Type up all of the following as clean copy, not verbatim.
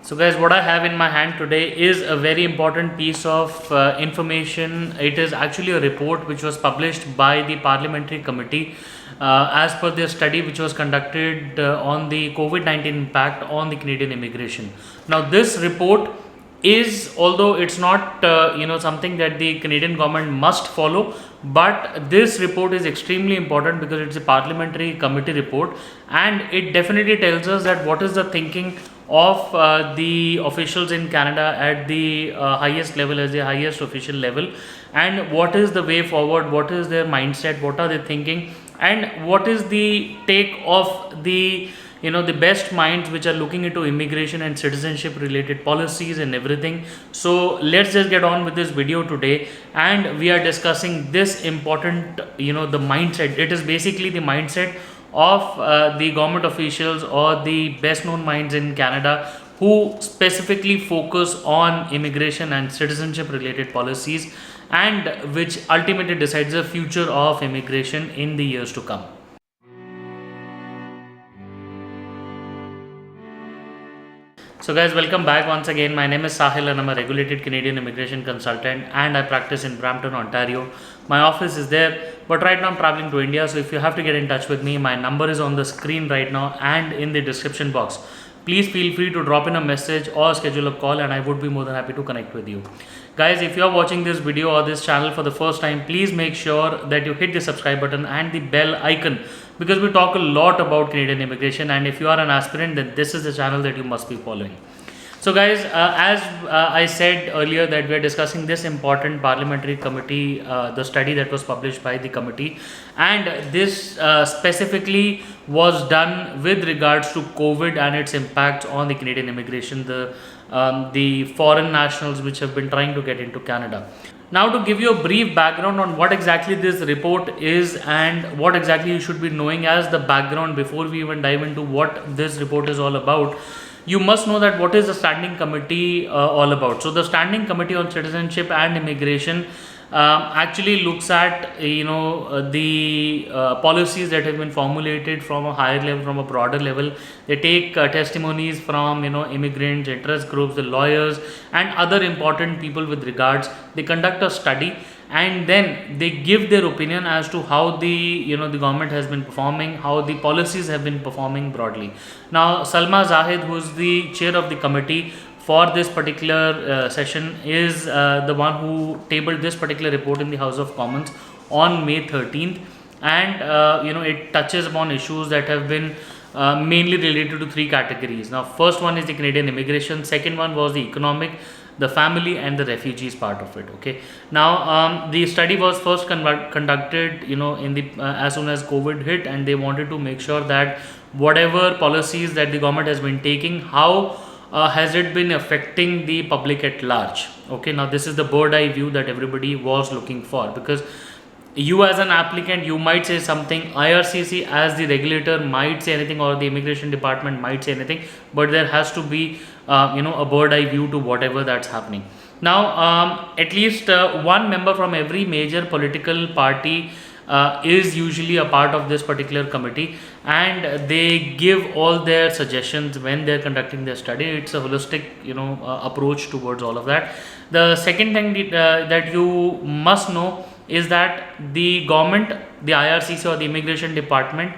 So guys, what I have in my hand today is a very important piece of information. It is actually a report which was published by the Parliamentary Committee as per their study which was conducted on the COVID-19 impact on the Canadian immigration. Now this report is, although it's not something that the Canadian government must follow, but this report is extremely important because it's a parliamentary committee report, and it definitely tells us that what is the thinking of the officials in Canada at the highest level, as the highest official level, and what is the way forward, what is their mindset, what are they thinking, and what is the take of the best minds which are looking into immigration and citizenship related policies and everything. So let's just get on with this video today, and we are discussing this important the mindset. It is basically the mindset of the government officials or the best known minds in Canada who specifically focus on immigration and citizenship related policies, and which ultimately decides the future of immigration in the years to come. So guys, welcome back once again. My name is Sahil and I'm a regulated Canadian immigration consultant, and I practice in Brampton, Ontario. My office is there, but right now I'm traveling to India. So if you have to get in touch with me, my number is on the screen right now and in the description box. Please feel free to drop in a message or schedule a call, and I would be more than happy to connect with you. Guys, if you are watching this video or this channel for the first time, please make sure that you hit the subscribe button and the bell icon, because we talk a lot about Canadian immigration, and if you are an aspirant, then this is the channel that you must be following. So guys, as I said earlier, that we are discussing this important parliamentary committee, the study that was published by the committee, and this specifically was done with regards to COVID and its impact on the Canadian immigration, the foreign nationals which have been trying to get into Canada. Now, to give you a brief background on what exactly this report is and what exactly you should be knowing as the background before we even dive into what this report is all about, you must know that what is the standing committee all about. So the standing committee on citizenship and immigration actually looks at the policies that have been formulated from a higher level, from a broader level. They take testimonies from immigrants, interest groups, the lawyers, and other important people with regards. They conduct a study, and then they give their opinion as to how the government has been performing, how the policies have been performing broadly. Now Salma Zahid, who is the chair of the committee for this particular session, is the one who tabled this particular report in the House of Commons on May 13th, and it touches upon issues that have been mainly related to three categories. Now first one is the Canadian immigration, second one was the economic, the family, and the refugees part of it. Okay, now the study was first conducted in the as soon as COVID hit, and they wanted to make sure that whatever policies that the government has been taking, how has it been affecting the public at large. Okay, now this is the bird eye view that everybody was looking for, because you as an applicant, you might say something, IRCC as the regulator might say anything, or the immigration department might say anything, but there has to be a bird eye view to whatever that's happening. Now at least one member from every major political party is usually a part of this particular committee, and they give all their suggestions when they're conducting their study. It's a holistic approach towards all of that. The second thing that you must know is that the government, the IRCC or the immigration department,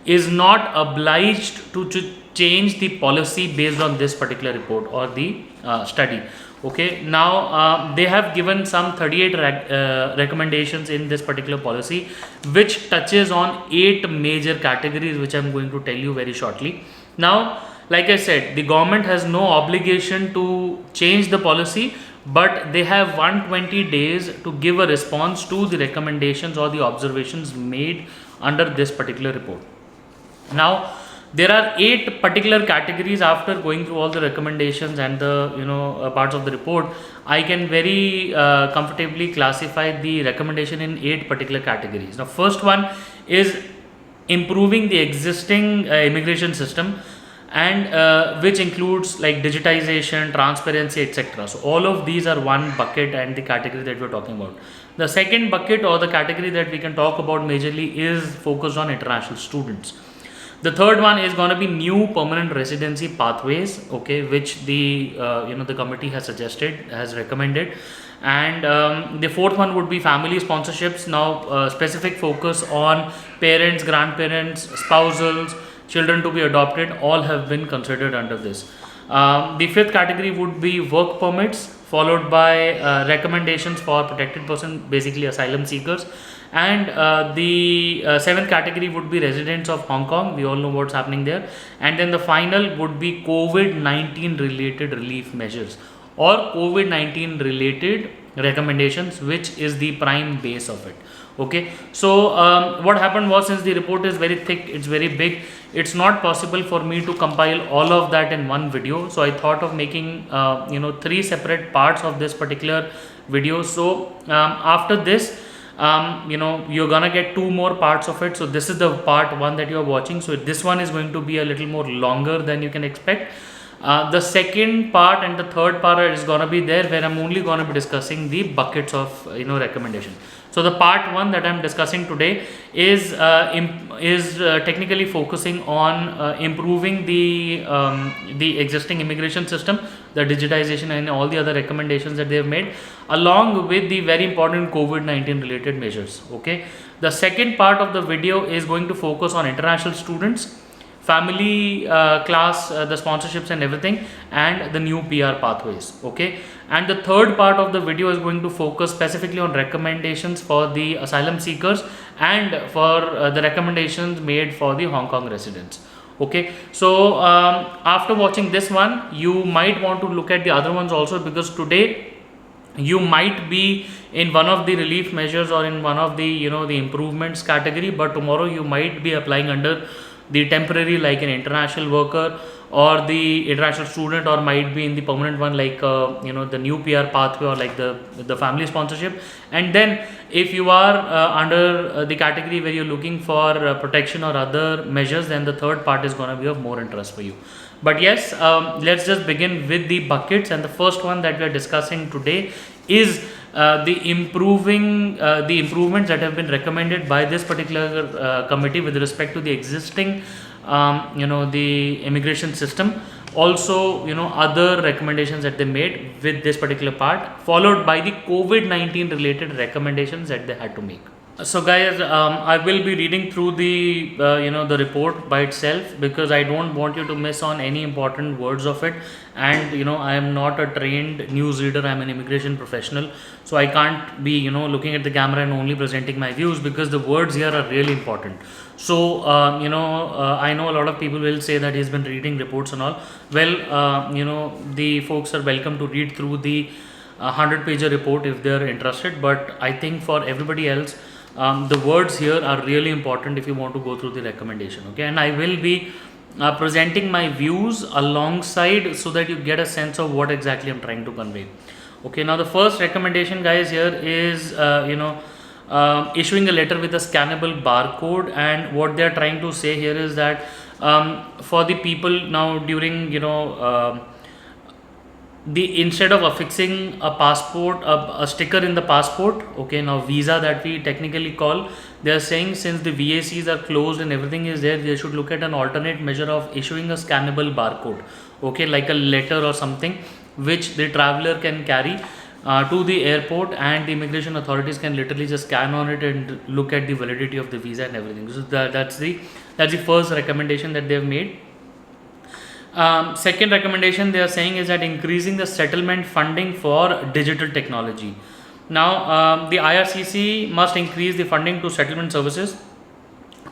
is not obliged to change the policy based on this particular report or the study. Okay, now they have given some 38 recommendations in this particular policy, which touches on 8 major categories, which I'm going to tell you very shortly. Now, like I said, the government has no obligation to change the policy, but they have 120 days to give a response to the recommendations or the observations made under this particular report. Now there are 8 particular categories. After going through all the recommendations and the parts of the report, I can very comfortably classify the recommendation in 8 particular categories. Now first one is improving the existing immigration system, and which includes like digitization, transparency, etc. So all of these are one bucket and the category that we're talking about. The second bucket or the category that we can talk about majorly is focused on international students. The third one is going to be new permanent residency pathways, okay, which the the committee has suggested, has recommended. And the fourth one would be family sponsorships. Now specific focus on parents, grandparents, spousals, children to be adopted, all have been considered under this. The fifth category would be work permits, followed by recommendations for protected person, basically asylum seekers. And the seventh category would be residents of Hong Kong. We all know what's happening there. And then the final would be COVID-19 related relief measures or COVID-19 related recommendations, which is the prime base of it. Okay, so what happened was, since the report is very thick, it's very big, it's not possible for me to compile all of that in one video. So I thought of making three separate parts of this particular video. So after this, you're gonna get two more parts of it. So this is the part one that you're watching. So this one is going to be a little more longer than you can expect. The second part and the third part is gonna be there, where I'm only gonna be discussing the buckets of recommendation. So the part one that I'm discussing today is technically focusing on improving the existing immigration system, the digitization, and all the other recommendations that they have made, along with the very important COVID-19 related measures. Okay, the second part of the video is going to focus on international students, family class, the sponsorships and everything, and the new PR pathways. Okay, and the third part of the video is going to focus specifically on recommendations for the asylum seekers and for the recommendations made for the Hong Kong residents. Okay, so after watching this one, you might want to look at the other ones also, because today you might be in one of the relief measures or in one of the the improvements category, but tomorrow you might be applying under the temporary, like an international worker, or the international student, or might be in the permanent one, like the new PR pathway, or like the family sponsorship. And then if you are under the category where you're looking for protection or other measures, then the third part is going to be of more interest for you. But yes, let's just begin with the buckets. And the first one that we are discussing today is the improvements that have been recommended by this particular committee with respect to the existing the immigration system. Also other recommendations that they made with this particular part, followed by the COVID-19 related recommendations that they had to make. So guys, I will be reading through the the report by itself, because I don't want you to miss on any important words of it. And I am not a trained news reader, I am an immigration professional, so I can't be looking at the camera and only presenting my views, because the words here are really important. So I know a lot of people will say that he's been reading reports and all. Well, the folks are welcome to read through the 100-page report if they are interested, but I think for everybody else, the words here are really important if you want to go through the recommendation. Okay, and I will be presenting my views alongside, so that you get a sense of what exactly I'm trying to convey. Okay, now the first recommendation, guys, here is issuing a letter with a scannable barcode. And what they are trying to say here is that for the people now, during instead of affixing a passport, a sticker in the passport, okay, now visa that we technically call, they are saying, since the VACs are closed and everything is there, they should look at an alternate measure of issuing a scannable barcode, okay, like a letter or something, which the traveler can carry to the airport, and the immigration authorities can literally just scan on it and look at the validity of the visa and everything. So that's the first recommendation that they have made. Second recommendation they are saying is that increasing the settlement funding for digital technology. Now the IRCC must increase the funding to settlement services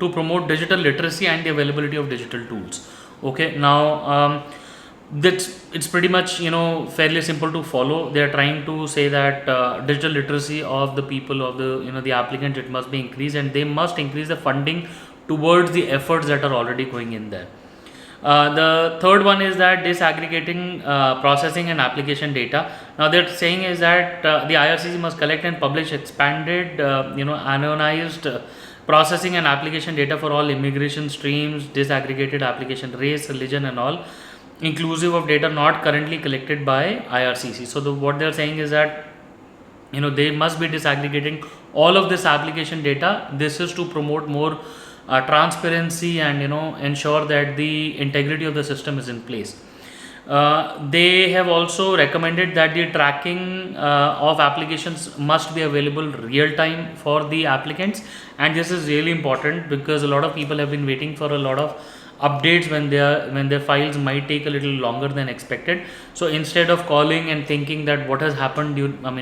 to promote digital literacy and the availability of digital tools. Okay, now it's pretty much fairly simple to follow. They are trying to say that digital literacy of the people, of the the applicants, it must be increased, and they must increase the funding towards the efforts that are already going in there. The third one is that disaggregating processing and application data. Now they're saying is that the IRCC must collect and publish expanded anonymized processing and application data for all immigration streams, disaggregated application, race, religion and all, inclusive of data not currently collected by IRCC. So what they're saying is that they must be disaggregating all of this application data. This is to promote more transparency, and ensure that the integrity of the system is in place. They have also recommended that the tracking of applications must be available real time for the applicants, and this is really important because a lot of people have been waiting for a lot of updates when their files might take a little longer than expected. So instead of calling and thinking that what has happened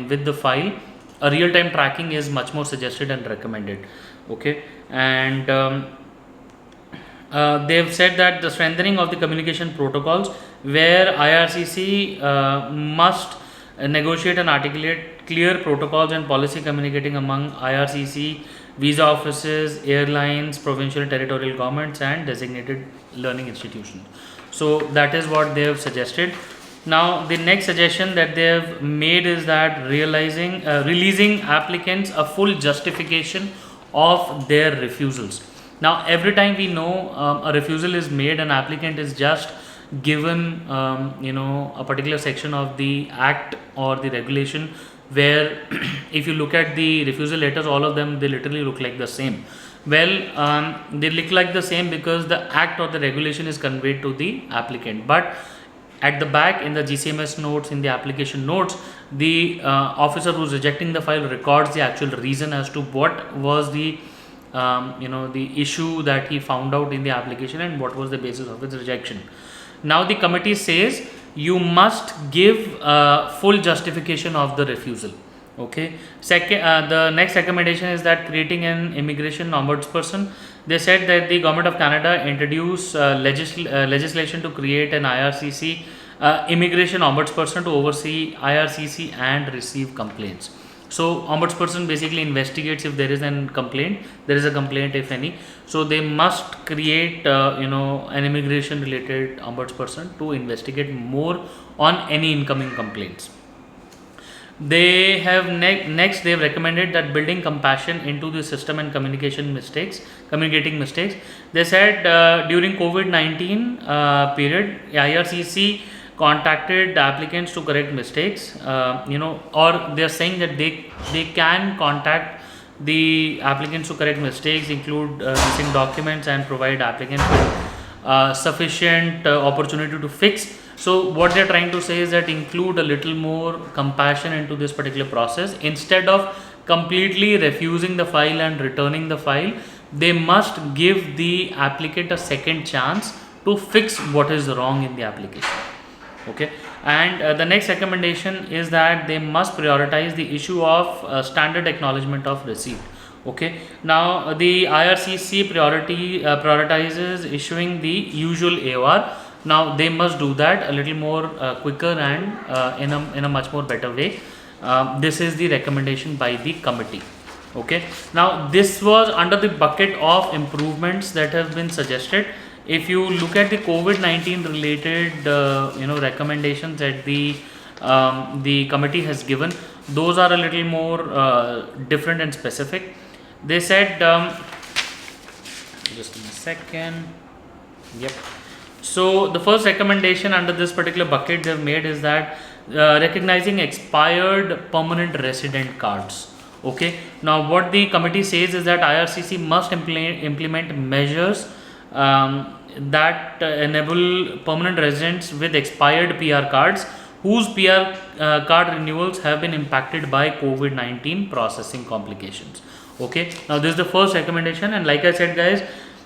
with the file, a real time tracking is much more suggested and recommended. Okay, and they've said that the strengthening of the communication protocols, where IRCC must negotiate and articulate clear protocols and policy communicating among IRCC, visa offices, airlines, provincial territorial governments, and designated learning institutions. So that is what they have suggested. Now the next suggestion that they have made is that releasing applicants a full justification of their refusals. Now every time we know a refusal is made, an applicant is just given a particular section of the act or the regulation, where if you look at the refusal letters, all of them, they literally look like the same. Well, they look like the same because the act or the regulation is conveyed to the applicant, but at the back in the GCMS notes, in the application notes, the officer who's rejecting the file records the actual reason as to what was the the issue that he found out in the application and what was the basis of its rejection. Now the committee says you must give full justification of the refusal. Okay. Second, the next recommendation is that creating an immigration ombudsperson. They said that the government of Canada introduced legislation to create an IRCC immigration ombudsperson to oversee IRCC and receive complaints. So ombudsperson basically investigates if there is a complaint if any. So they must create an immigration related ombudsperson to investigate more on any incoming complaints. They have next they have recommended that building compassion into the system and communicating mistakes. They said during COVID-19 period, IRCC contacted applicants to correct mistakes, or they are saying that they can contact the applicants to correct mistakes, include missing documents, and provide applicants with sufficient opportunity to fix. So what they are trying to say is that include a little more compassion into this particular process. Instead of completely refusing the file and returning the file, they must give the applicant a second chance to fix what is wrong in the application. Okay, and the next recommendation is that they must prioritize the issue of standard acknowledgement of receipt. Okay, now the IRCC prioritizes issuing the usual AOR. Now they must do that a little more quicker and in a much more better way. This is the recommendation by the committee. Okay, now this was under the bucket of improvements that have been suggested. If you look at the COVID-19 related recommendations that the committee has given, those are a little more different and specific. They said just in a second. Yep. So the first recommendation under this particular bucket they've made is that recognizing expired permanent resident cards. Okay, now what the committee says is that IRCC must implement measures that enable permanent residents with expired PR cards whose PR card renewals have been impacted by COVID-19 processing complications. Okay, now this is the first recommendation, and like I said guys,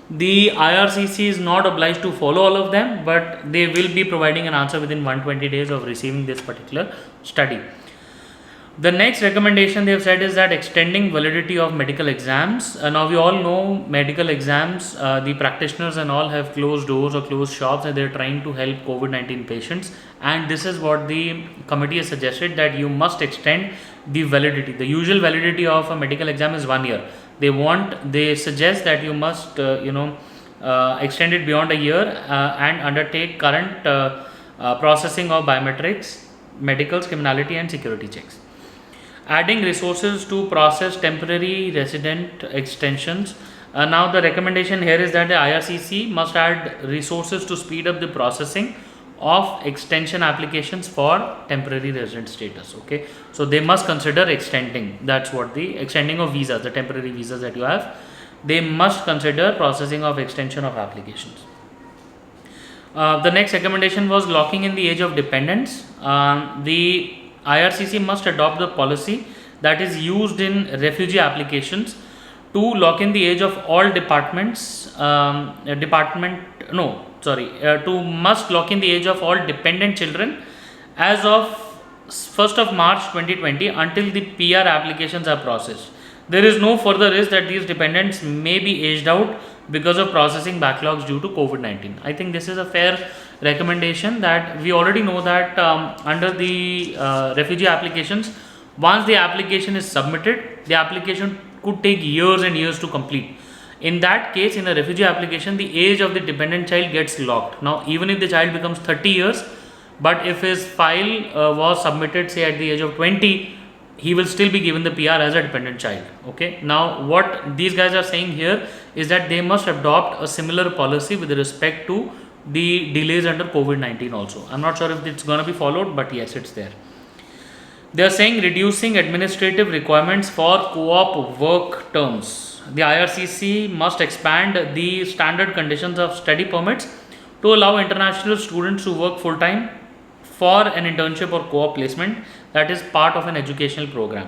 the IRCC is not obliged to follow all of them, but they will be providing an answer within 120 days of receiving this particular study. The next recommendation they have said is that extending validity of medical exams. Now we all know medical exams, the practitioners and all have closed doors or closed shops, and they are trying to help COVID-19 patients, and this is what the committee has suggested, that you must extend the validity. The usual validity of a medical exam is 1 year. They suggest that you must extend it beyond a year and undertake current processing of biometrics, medicals, criminality and security checks. Adding resources to process temporary resident extensions. Now the recommendation here is that the IRCC must add resources to speed up the processing of extension applications for temporary resident status. Okay, so they must consider extending. That's what the extending of visas, the temporary visas that you have. they must consider processing of extension of applications. The next recommendation was locking in the age of dependents. The IRCC must adopt the policy that is used in refugee applications to lock in the age of all to must lock in the age of all dependent children as of 1st of March 2020 until the PR applications are processed. There is no further risk that these dependents may be aged out because of processing backlogs due to COVID-19. I think this is a fair recommendation that we already know that under the refugee applications, once the application is submitted, the application could take years and years to complete. In that case, in a refugee application, the age of the dependent child gets locked. Now, even if the child becomes 30 years, but if his file was submitted, say at the age of 20, he will still be given the PR as a dependent child. Okay. Now, what these guys are saying here is that they must adopt a similar policy with respect to the delays under COVID-19 also. I'm not sure if it's going to be followed, but yes, it's there. They are saying reducing administrative requirements for co-op work terms. The IRCC must expand the standard conditions of study permits to allow international students to work full-time for an internship or co-op placement that is part of an educational program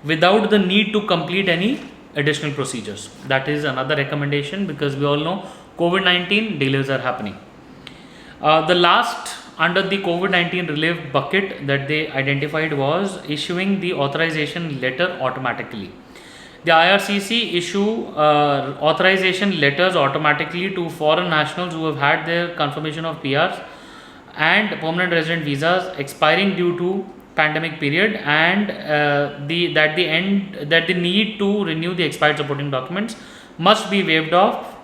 without the need to complete any additional procedures. That is another recommendation because we all know COVID-19 delays are happening. The last under the COVID-19 relief bucket that they identified was issuing the authorization letter automatically. The IRCC issue authorization letters automatically to foreign nationals who have had their confirmation of PRs and permanent resident visas expiring due to pandemic period, and the need to renew the expired supporting documents must be waived off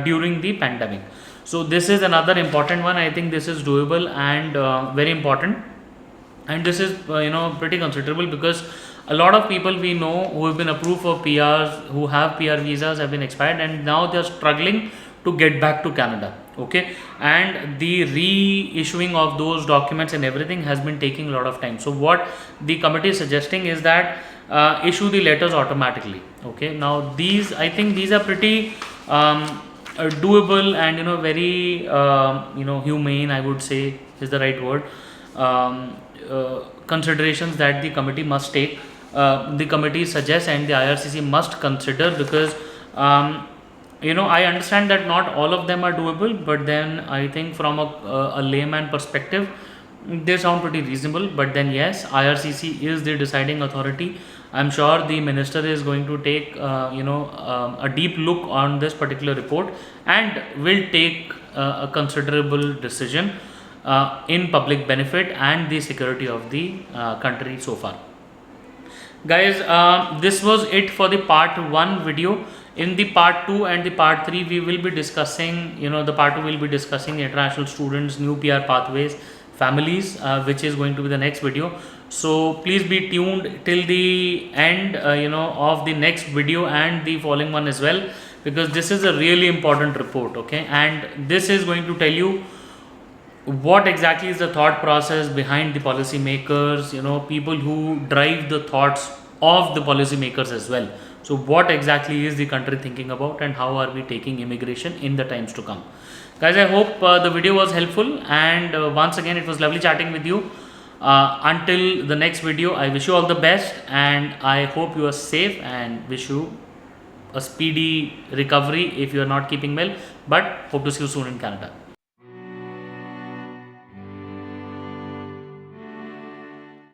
during the pandemic. So this is another important one. I think this is doable and very important, and this is pretty considerable because a lot of people we know who have been approved for PRs, who have PR visas have been expired, and now they are struggling to get back to Canada. Okay, and the reissuing of those documents and everything has been taking a lot of time. So what the committee is suggesting is that issue the letters automatically. Okay, now I think these are pretty doable and very humane, I would say is the right word, considerations that the committee must take. The committee suggests and the IRCC must consider because I understand that not all of them are doable, but then I think from a layman perspective they sound pretty reasonable. But then yes, IRCC is the deciding authority. I'm sure the minister is going to take a deep look on this particular report and will take a considerable decision in public benefit and the security of the country so far. Guys, this was it for the part 1 video. In the part 2 and the part 3 we will be discussing, the part 2 will be discussing the international students, new PR pathways, families, which is going to be the next video. So please be tuned till the end of the next video and the following one as well, because this is a really important report. Okay, and this is going to tell you what exactly is the thought process behind the policy makers, people who drive the thoughts of the policy makers as well. So what exactly is the country thinking about and how are we taking immigration in the times to come? Guys, I hope the video was helpful, and once again it was lovely chatting with you. Until the next video, I wish you all the best and I hope you are safe and wish you a speedy recovery if you are not keeping well, but hope to see you soon in Canada.